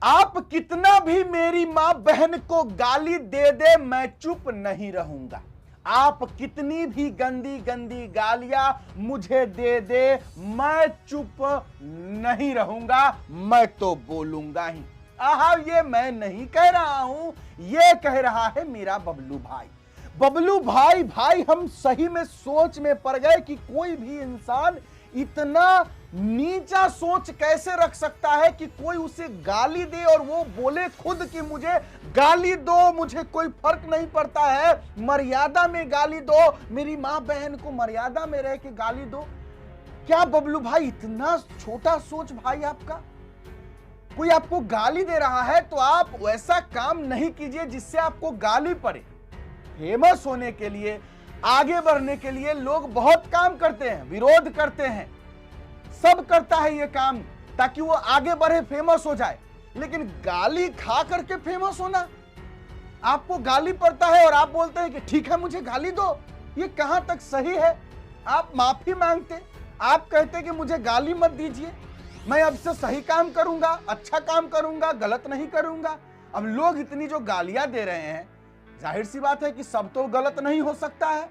आप कितना भी मेरी मां बहन को गाली दे दे मैं चुप नहीं रहूंगा। आप कितनी भी गंदी गंदी गालियां मुझे दे दे मैं चुप नहीं रहूंगा, मैं तो बोलूंगा ही। आहा, ये मैं नहीं कह रहा हूं, ये कह रहा है मेरा बबलू भाई। बबलू भाई हम सही में सोच में पड़ गए कि कोई भी इंसान इतना नीचा सोच कैसे रख सकता है कि कोई उसे गाली दे और वो बोले खुद कि मुझे गाली दो, मुझे कोई फर्क नहीं पड़ता है, मर्यादा में गाली दो, मेरी मां बहन को मर्यादा में रह के गाली दो। क्या बबलू भाई इतना छोटा सोच भाई आपका? कोई आपको गाली दे रहा है तो आप वैसा काम नहीं कीजिए जिससे आपको गाली पड़े। फेमस होने के लिए, आगे बढ़ने के लिए लोग बहुत काम करते हैं, विरोध करते हैं, सब करता है ये काम ताकि वो आगे बढ़े, फेमस हो जाए। लेकिन गाली खा करके फेमस होना, आपको गाली पड़ता है और आप बोलते हैं कि ठीक है मुझे गाली दो, ये कहां तक सही है? आप माफी मांगते, आप कहते कि मुझे गाली मत दीजिए, मैं अब से सही काम करूंगा, अच्छा काम करूंगा, गलत नहीं करूंगा। अब लोग इतनी जो गालियां दे रहे हैं, जाहिर सी बात है कि सब तो गलत नहीं हो सकता है।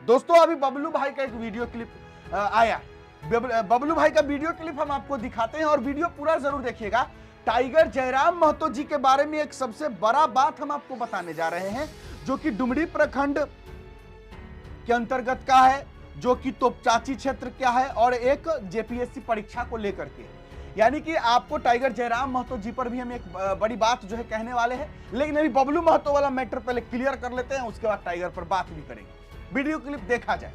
दोस्तों, अभी बबलू भाई का एक वीडियो क्लिप आया, बबलू भाई का वीडियो क्लिप हम आपको दिखाते हैं और वीडियो पूरा जरूर देखिएगा। टाइगर जयराम महतो जी के बारे में एक सबसे बड़ा बात हम आपको बताने जा रहे हैं, जो कि डुमरी प्रखंड के अंतर्गत का है, जो कि तोपचाची क्षेत्र क्या है और एक जेपीएससी परीक्षा को लेकर के, यानी कि आपको टाइगर जयराम महतो जी पर भी हम एक बड़ी बात जो है कहने वाले हैं। लेकिन अभी बबलू महतो वाला मैटर पहले क्लियर कर लेते हैं, उसके बाद टाइगर पर बात भी करेंगे। वीडियो क्लिप देखा जाए।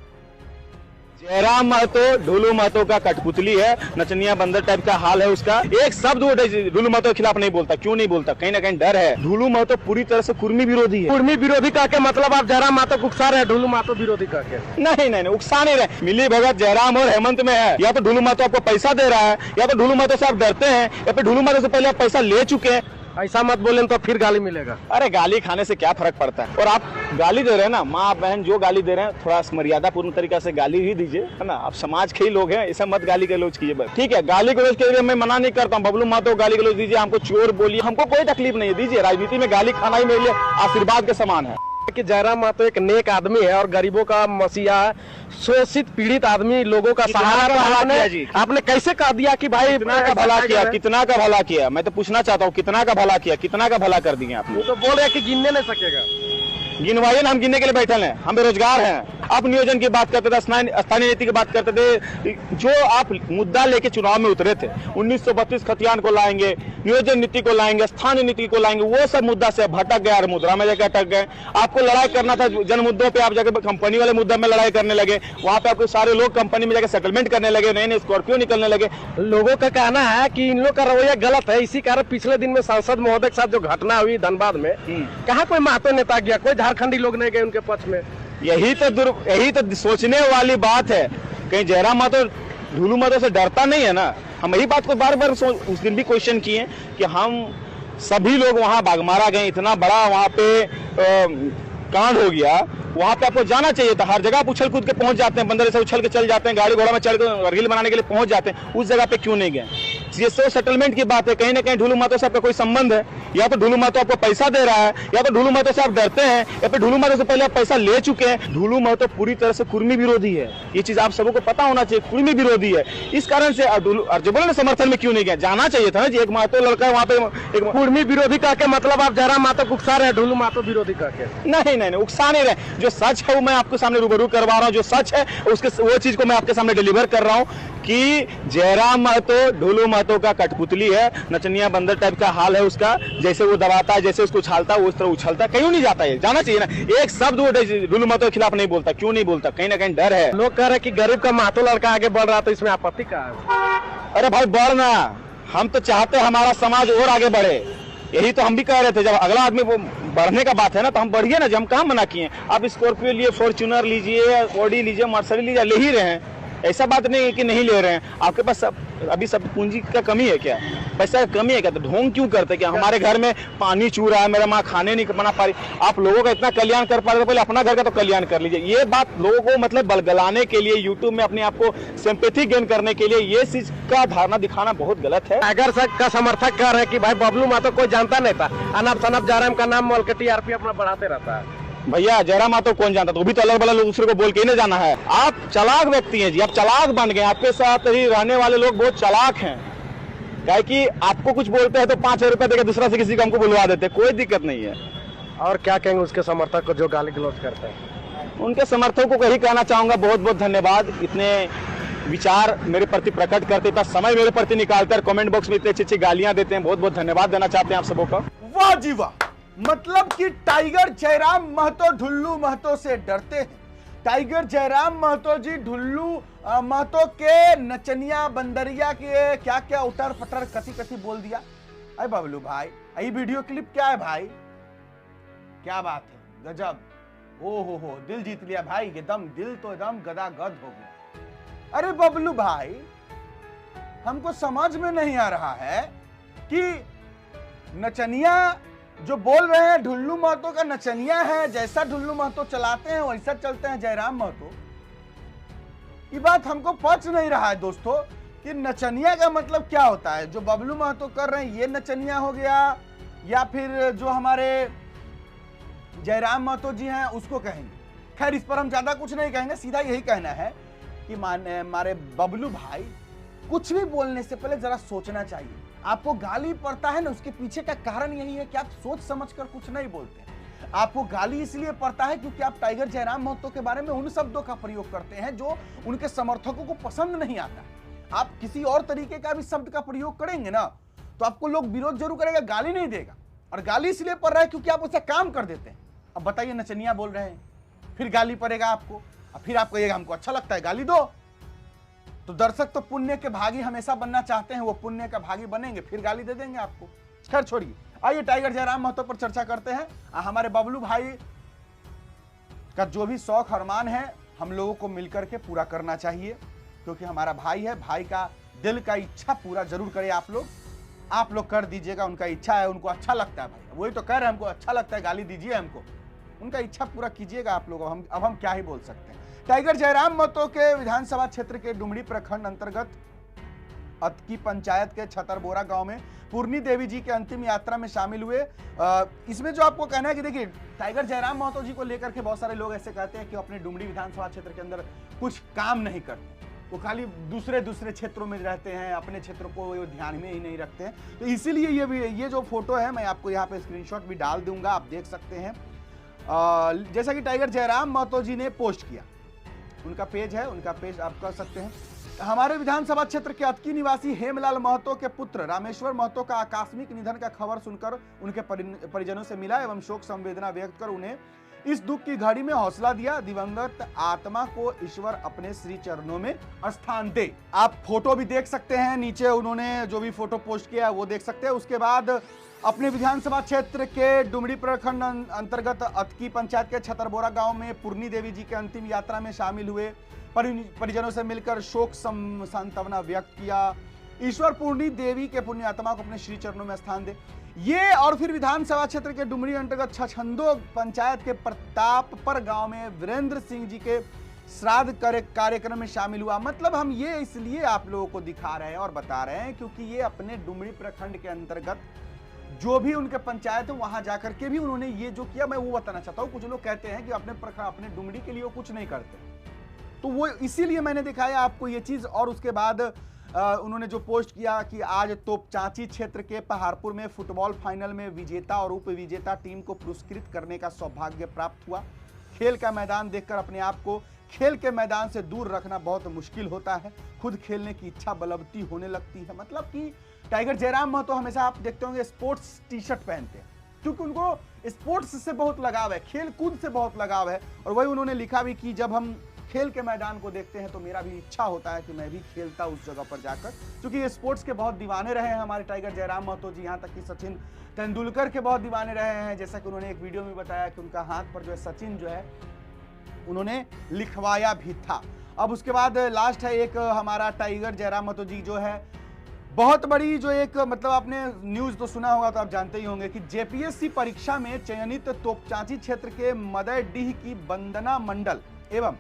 जयराम महतो ढोलू महतो का कठपुतली है, नचनिया बंदर टाइप का हाल है उसका। एक शब्द वो ढोलू महतो के खिलाफ नहीं बोलता। क्यों नहीं बोलता? कहीं ना कहीं डर है। ढोलू महतो पूरी तरह से कुर्मी विरोधी है। कुर्मी विरोधी का क्या मतलब? आप जयराम महतो को उकसा रहे हैं ढोलू महतो विरोधी का क्या? नहीं, उकसा नहीं रहे। मिली भगत जयराम और हेमंत में है। या तो ढोलू महतो आपको पैसा दे रहा है, या तो ढोलू महतो से आप डरते हैं, या फिर ढोलू महतो से पहले आप पैसा ले चुके हैं। ऐसा मत बोले तो फिर गाली मिलेगा। अरे गाली खाने से क्या फर्क पड़ता है? और आप गाली दे रहे हैं ना, माँ बहन जो गाली दे रहे हैं, थोड़ा मर्यादा पूर्ण तरीका से गाली ही दीजिए, है ना। आप समाज के ही लोग हैं, ऐसा मत गाली गलौज कीजिए बस। ठीक है, गाली गलौज के लिए मैं मना नहीं करता हूँ। बबलू महतो गाली गलौज दीजिए, हमको चोर बोलिए, हमको कोई तकलीफ नहीं है, दीजिए। राजनीति में गाली खाना ही मेरे लिए आशीर्वाद के समान है। कि जयराम महतो एक नेक आदमी है और गरीबों का मसीहा है, शोषित पीड़ित आदमी, लोगों का सहारा। आपने कैसे कह दिया कि भाई कितना का भला किया, कितना का भला किया? मैं तो पूछना चाहता हूँ, कितना का भला किया, कितना का भला कर दिए आपने? वो तो बोल रहे कि गिनने नहीं सकेगा। गिनवाइए ना, हम गिनने के लिए बैठल हैं, हम बेरोजगार हैं। आप नियोजन की बात करते थे, स्थानीय नीति की बात करते थे, जो आप मुद्दा लेके चुनाव में उतरे थे, 1932 खतियान को लाएंगे, नियोजन नीति को लाएंगे, स्थानीय नीति को लाएंगे, वो सब मुद्दा से भटक गए और मुद्रा में जाकर अटक गए। आपको लड़ाई करना था जन मुद्दों पे, आप जाकर कंपनी वाले मुद्दा में लड़ाई करने लगे। वहां पे आपको सारे लोग कंपनी में जाकर सेटलमेंट करने लगे, नए स्कॉर्पियो निकलने लगे। लोगों का कहना है कि इन लोग का रवैया गलत है। इसी कारण पिछले दिन में सांसद महोदय के साथ जो घटना हुई धनबाद में, कहाँ कोई महतो नेता गया, कोई झारखंडी लोग नहीं गए उनके पक्ष में। यही तो सोचने वाली बात है। कहीं जयराम महतो ढोलू महतो से डरता नहीं है ना। हम यही बात को बार बार उस दिन भी क्वेश्चन किए कि हम सभी लोग वहां बागमारा गए, इतना बड़ा वहां पे कांड हो गया, वहां पे आपको जाना चाहिए था। हर जगह आप उछल कूद के पहुंच जाते हैं, बंदर से उछल के चल जाते हैं, गाड़ी घोड़ा में चढ़ के रील बनाने के लिए पहुंच जाते हैं, उस जगह पे क्यों नहीं गए? ये सब सेटलमेंट की बात है। कहीं ना कहीं ढोलू महतो से आपका कोई संबंध है, या तो ढोलू महतो आपको पैसा दे रहा है, या तो ढोलू महतो से आप डरते हैं, या फिर ढोलू महतो से पहले आप पैसा ले चुके हैं। ढोलू महतो पूरी तरह से कुर्मी विरोधी है, ये चीज आप सबको पता होना चाहिए। कुर्मी विरोधी है, इस कारण से अर्जुन ने समर्थन में क्यों नहीं गया? जाना चाहिए था ना जी। एक महतो लड़का वहाँ पे एक कुर्मी विरोधी का क्या मतलब? आप जयराम महतो को उकसा रहे हैं ढोलू महतो विरोधी का क्या? नहीं, उकसा नहीं रहे। जो सच है वो मैं आपके सामने रूबरू करवा रहा हूँ। जो सच है वो चीज को मैं आपके सामने डिलीवर कर रहा हूँ कि जयराम महतो ढोलू महतो का कठपुतली है, नचनिया बंदर टाइप का हाल है उसका। जैसे वो दबाता है, जैसे उसको उछालता है, वो उस तरह उछलता है। कहीं नहीं जाता है, जाना चाहिए ना। एक शब्द वो ढोलू महतो के खिलाफ नहीं बोलता। क्यों नहीं बोलता? कहीं ना कहीं डर है। लोग कह रहे हैं कि गरीब का महतो लड़का आगे बढ़ रहा, तो इसमें आपत्ति क्या है? अरे भाई बढ़ना, हम तो चाहते हैं हमारा समाज और आगे बढ़े। यही तो हम भी कह रहे थे। जब अगला आदमी वो बढ़ने का बात है ना, तो हम बढ़िए ना। जब हम कहाँ मना किए? आप स्कॉर्पियो लिए, फॉर्च्यूनर लीजिए, ऑडी लीजिए, मर्सिडीज लीजिए, ले ही रहे हैं। ऐसा बात नहीं है कि नहीं ले रहे हैं। आपके पास अभी सब पूंजी का कमी है क्या, पैसा का कमी है क्या, तो ढोंग क्यों करते क्या? हमारे घर में पानी चू रहा है, मेरा माँ खाने नहीं बना पा रही, आप लोगों का इतना कल्याण कर पा रहे, तो पहले अपना घर का तो कल्याण कर लीजिए। ये बात लोगों को मतलब बलगलाने के लिए, यूट्यूब में अपने आप को सिंपैथी गेन करने के लिए ये चीज का धारणा दिखाना बहुत गलत है। टाइगर का समर्थक कह रहे हैं कि भाई बबलू महतो कोई जानता नहीं था, अनब सनब जयराम का नाम बोल के टीआरपी अपना बढ़ाते रहता है। भैया जयराम महतो कौन जानता, तो भी तो अलग अलग लोग दूसरे को बोल के ही नहीं जाना है। आप चालाक व्यक्ति हैं जी, आप चालाक बन गए, आपके साथ ही रहने वाले लोग बहुत चालाक हैं। क्या है कि आपको कुछ बोलते हैं तो 5,000 रुपए देकर दूसरा से किसी को हमको बुलवा देते, कोई दिक्कत नहीं है। और क्या कहेंगे उसके समर्थक को जो गाली गलौज करते हैं? उनके समर्थकों को यही कहना चाहूंगा, बहुत बहुत धन्यवाद, इतने विचार मेरे प्रति प्रकट करते, इतना समय मेरे प्रति निकालकर कमेंट बॉक्स में इतनी अच्छी अच्छी गालियां देते हैं। बहुत बहुत धन्यवाद देना चाहते हैं आप सबों का। वाह जी वाह, मतलब कि टाइगर जयराम महतो ढुल्लू महतो से डरते हैं। टाइगर जयराम महतो जी ढुल्लू महतो के नचनिया बंदरिया के क्या क्या उटर फटर कथी कथी बोल दिया। अरे बबलू भाई, ये वीडियो क्लिप क्या है भाई, क्या बात है, गजब, ओ हो दिल जीत लिया भाई, एकदम दिल तो एकदम गदागद हो गया। अरे बबलू भाई, हमको समझ में नहीं आ रहा है कि नचनिया जो बोल रहे हैं ढुल्लू महतो का नचनिया है, जैसा ढुल्लू महतो चलाते हैं वैसा चलते हैं जयराम महतो। ये बात हमको पच नहीं रहा है दोस्तों कि नचनिया का मतलब क्या होता है। जो बबलू महतो कर रहे हैं ये नचनिया हो गया, या फिर जो हमारे जयराम महतो जी हैं उसको कहेंगे। खैर इस पर हम ज्यादा कुछ नहीं कहेंगे, सीधा यही कहना है कि हमारे बबलू भाई कुछ भी बोलने से पहले जरा सोचना चाहिए। आपको गाली पड़ता है ना, उसके पीछे का कारण यही है कि आप सोच समझकर कुछ नहीं बोलते। आपको गाली इसलिए पड़ता है क्योंकि आप टाइगर जयराम महतो के बारे में उन शब्दों का प्रयोग करते हैं जो उनके समर्थकों को पसंद नहीं आता। आप किसी और तरीके का भी शब्द का प्रयोग करेंगे ना तो आपको लोग विरोध जरूर करेगा, गाली नहीं देगा। और गाली इसलिए पड़ रहा है क्योंकि आप उससे काम कर देते हैं। अब बताइए, नचनिया बोल रहे हैं, फिर गाली पड़ेगा आपको, और फिर आप कहिएगा हमको अच्छा लगता है गाली दो। तो दर्शक तो पुण्य के भागी हमेशा बनना चाहते हैं, वो पुण्य का भागी बनेंगे, फिर गाली दे देंगे आपको। खैर छोड़िए, आइए टाइगर जयराम महतो पर चर्चा करते हैं। हमारे बबलू भाई का जो भी शौक अरमान है हम लोगों को मिलकर के पूरा करना चाहिए, क्योंकि हमारा भाई है। भाई का दिल का इच्छा पूरा जरूर करें आप लोग कर दीजिएगा। उनका इच्छा है, उनको अच्छा लगता है भाई, वही तो कह रहे हैं हमको अच्छा लगता है, गाली दीजिए हमको, उनका इच्छा पूरा कीजिएगा आप लोग। अब हम क्या ही बोल सकते हैं। टाइगर जयराम महतो के विधानसभा क्षेत्र के डुमरी प्रखंड अंतर्गत अतकी पंचायत के छतरबोरा गांव में पूर्णी देवी जी के अंतिम यात्रा में शामिल हुए। इसमें जो आपको कहना है कि देखिए, टाइगर जयराम महतो जी को लेकर के बहुत सारे लोग ऐसे कहते हैं कि अपने डुमरी विधानसभा क्षेत्र के अंदर कुछ काम नहीं करते, वो खाली दूसरे क्षेत्रों में रहते हैं, अपने क्षेत्र को वो ध्यान में ही नहीं रखते हैं। तो इसीलिए ये जो फोटो है मैं आपको यहाँ पे स्क्रीनशॉट भी डाल दूंगा, आप देख सकते हैं। जैसा कि टाइगर जयराम महतो जी ने पोस्ट किया, उनका पेज है, उनका पेज आप कर सकते हैं। हमारे विधानसभा क्षेत्र के अतकी निवासी हेमलाल महतो के पुत्र रामेश्वर महतो का आकस्मिक निधन का खबर सुनकर उनके परिजनों से मिला एवं शोक संवेदना व्यक्त कर उन्हें इस दुख की घड़ी में हौसला दिया। दिवंगत आत्मा को ईश्वर अपने श्री चरणों में स्थान दे। आप फोटो भी देख सकते हैं, नीचे उन्होंने जो भी फोटो पोस्ट किया वो देख सकते हैं। उसके बाद अपने विधानसभा क्षेत्र के डुमरी प्रखंड अंतर्गत अतकी पंचायत के छतरबोरा गांव में पूर्णी देवी जी के अंतिम यात्रा में शामिल हुए, परिजनों से मिलकर शोक सांत्वना व्यक्त किया। ईश्वर पूर्णी देवी के पुण्य आत्मा को अपने श्री चरणों में स्थान दे। ये और फिर विधानसभा क्षेत्र के डुमरी अंतर्गत छछंदो पंचायत के प्रतापपर गांव में वीरेंद्र सिंह जी के श्राद्ध कार्यक्रम में शामिल हुआ। मतलब हम ये इसलिए आप लोगों को दिखा रहे हैं और बता रहे हैं क्योंकि ये अपने डुमरी प्रखंड के अंतर्गत जो भी उनके पंचायत है वहां जाकर के भी उन्होंने ये जो किया, मैं वो बताना चाहता हूँ। कुछ लोग कहते हैं कि अपने डुमरी के लिए वो कुछ नहीं करते, तो वो इसीलिए मैंने दिखाया आपको ये चीज। और उसके बाद उन्होंने जो पोस्ट किया कि आज तोपचांची क्षेत्र के पहाड़पुर में फुटबॉल फाइनल में विजेता और उप विजेता टीम को पुरस्कृत करने का सौभाग्य प्राप्त हुआ। खेल का मैदान देखकर अपने आप को खेल के मैदान से दूर रखना बहुत मुश्किल होता है, खुद खेलने की इच्छा बलवती होने लगती है। मतलब कि टाइगर जयराम महतो हमेशा आप देखते होंगे स्पोर्ट्स टी शर्ट पहनते हैं, क्योंकि उनको स्पोर्ट्स से बहुत लगाव है, खेल कूद से बहुत लगाव है। और वही उन्होंने लिखा भी कि जब हम खेल के मैदान को देखते हैं तो मेरा भी इच्छा होता है कि मैं भी खेलता उस जगह पर जाकर, क्योंकि ये स्पोर्ट्स के बहुत दीवाने रहे हैं हमारे टाइगर जयराम महतो जी। यहाँ तक कि सचिन तेंदुलकर के बहुत दीवाने रहे हैं। जैसा कि उन्होंने एक वीडियो में बताया कि उनका हाथ पर जो है सचिन जो है उन्होंने लिखवाया भी था। अब उसके बाद लास्ट है एक हमारा टाइगर जयराम महतो जी जो है बहुत बड़ी जो एक मतलब आपने न्यूज तो सुना होगा तो आप जानते ही होंगे कि जेपीएससी परीक्षा में चयनित तोपचांची क्षेत्र के मदयडीह की वंदना मंडल एवं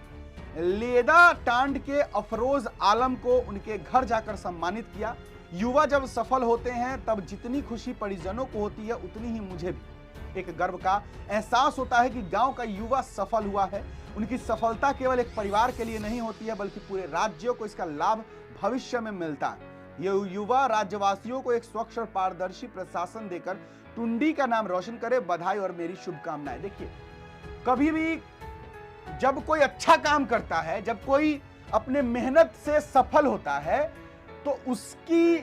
लेदा टांड के अफरोज आलम को उनके घर जाकर सम्मानित किया। युवा जब सफल होते हैं तब जितनी खुशी परिजनों को होती है उतनी ही मुझे भी एक गर्व का एहसास होता है कि गांव का युवा सफल हुआ है। उनकी सफलता केवल एक परिवार के लिए नहीं होती है बल्कि पूरे राज्यों को इसका लाभ भविष्य में मिलता है। ये युवा राज्यवासियों को एक स्वच्छ और पारदर्शी प्रशासन देकर टुंडी का नाम रोशन करे। बधाई और मेरी शुभकामनाएं। देखिए, कभी भी जब कोई अच्छा काम करता है, जब कोई अपने मेहनत से सफल होता है तो उसकी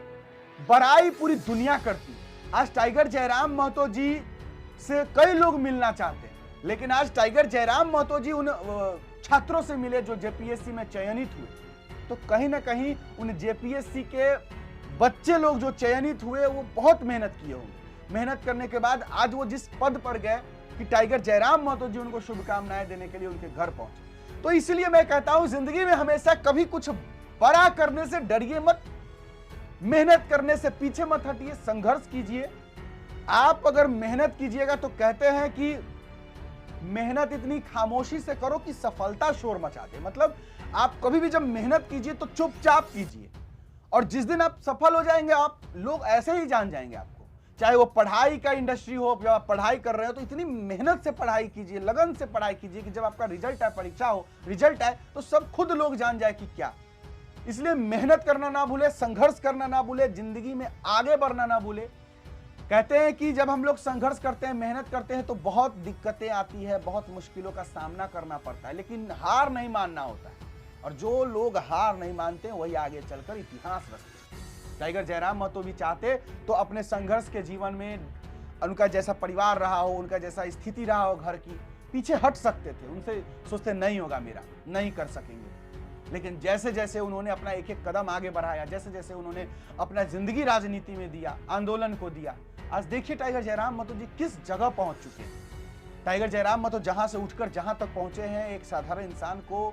बड़ाई पूरी दुनिया करती है। आज टाइगर जयराम महतो जी से कई लोग मिलना चाहते हैं, लेकिन आज टाइगर जयराम महतो जी उन छात्रों से मिले जो जेपीएससी में चयनित हुए। तो कहीं ना कहीं उन जेपीएससी के बच्चे लोग जो चयनित हुए वो बहुत मेहनत किए होंगे। मेहनत करने के बाद आज वो जिस पद पर गए कि टाइगर जयराम महतो जी उनको शुभकामनाएं देने के लिए उनके घर पहुंचे। तो इसलिए मैं कहता हूं, जिंदगी में हमेशा कभी कुछ बड़ा करने से डरिए मत, मेहनत करने से पीछे मत हटिए, संघर्ष कीजिए। आप अगर मेहनत कीजिएगा तो कहते हैं कि मेहनत इतनी खामोशी से करो कि सफलता शोर मचा दे। मतलब आप कभी भी जब मेहनत कीजिए तो चुपचाप कीजिए, और जिस दिन आप सफल हो जाएंगे आप लोग ऐसे ही जान जाएंगे आपको। चाहे वो पढ़ाई का इंडस्ट्री हो या आप पढ़ाई कर रहे हो तो इतनी मेहनत से पढ़ाई कीजिए, लगन से पढ़ाई कीजिए कि जब आपका रिजल्ट आए, परीक्षा हो, रिजल्ट आए तो सब खुद लोग जान जाए कि क्या। इसलिए मेहनत करना ना भूले, संघर्ष करना ना भूले, जिंदगी में आगे बढ़ना ना भूले। कहते हैं कि जब हम लोग संघर्ष करते हैं, मेहनत करते हैं तो बहुत दिक्कतें आती है, बहुत मुश्किलों का सामना करना पड़ता है, लेकिन हार नहीं मानना होता है। और जो लोग हार नहीं मानते हैं वही आगे चलकर इतिहास रचते हैं। टाइगर जयराम महतो भी चाहते तो अपने संघर्ष के जीवन में उनका जैसा परिवार रहा हो, उनका जैसा स्थिति रहा हो घर की, पीछे हट सकते थे। उनसे सोचते नहीं होगा मेरा, नहीं कर सकेंगे। लेकिन जैसे जैसे उन्होंने अपना एक एक कदम आगे बढ़ाया, जैसे जैसे उन्होंने अपना जिंदगी राजनीति में दिया, आंदोलन को दिया, आज देखिए टाइगर जयराम महतो जी किस जगह पहुंच चुके हैं। टाइगर जयराम महतो जहां से उठकर जहां तक पहुंचे हैं, एक साधारण इंसान को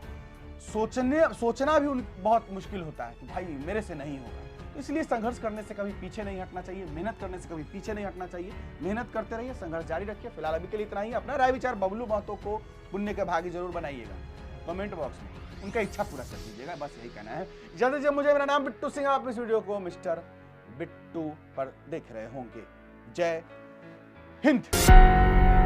सोचना भी बहुत मुश्किल होता है कि भाई मेरे से नहीं होगा। तो इसलिए संघर्ष करने से कभी पीछे नहीं हटना चाहिए, मेहनत करने से कभी पीछे नहीं हटना चाहिए। मेहनत करते रहिए, संघर्ष जारी रखिए। फिलहाल अभी के लिए इतना ही। अपना राय विचार बबलू महतो को पुण्य के भागी जरूर बनाइएगा कमेंट बॉक्स में, उनका इच्छा पूरा कर दीजिएगा, बस यही कहना है। जल्द से मुझे, मेरा नाम बिट्टू सिंह, आप इस वीडियो को मिस्टर बिट्टू पर देख रहे होंगे। जय हिंद।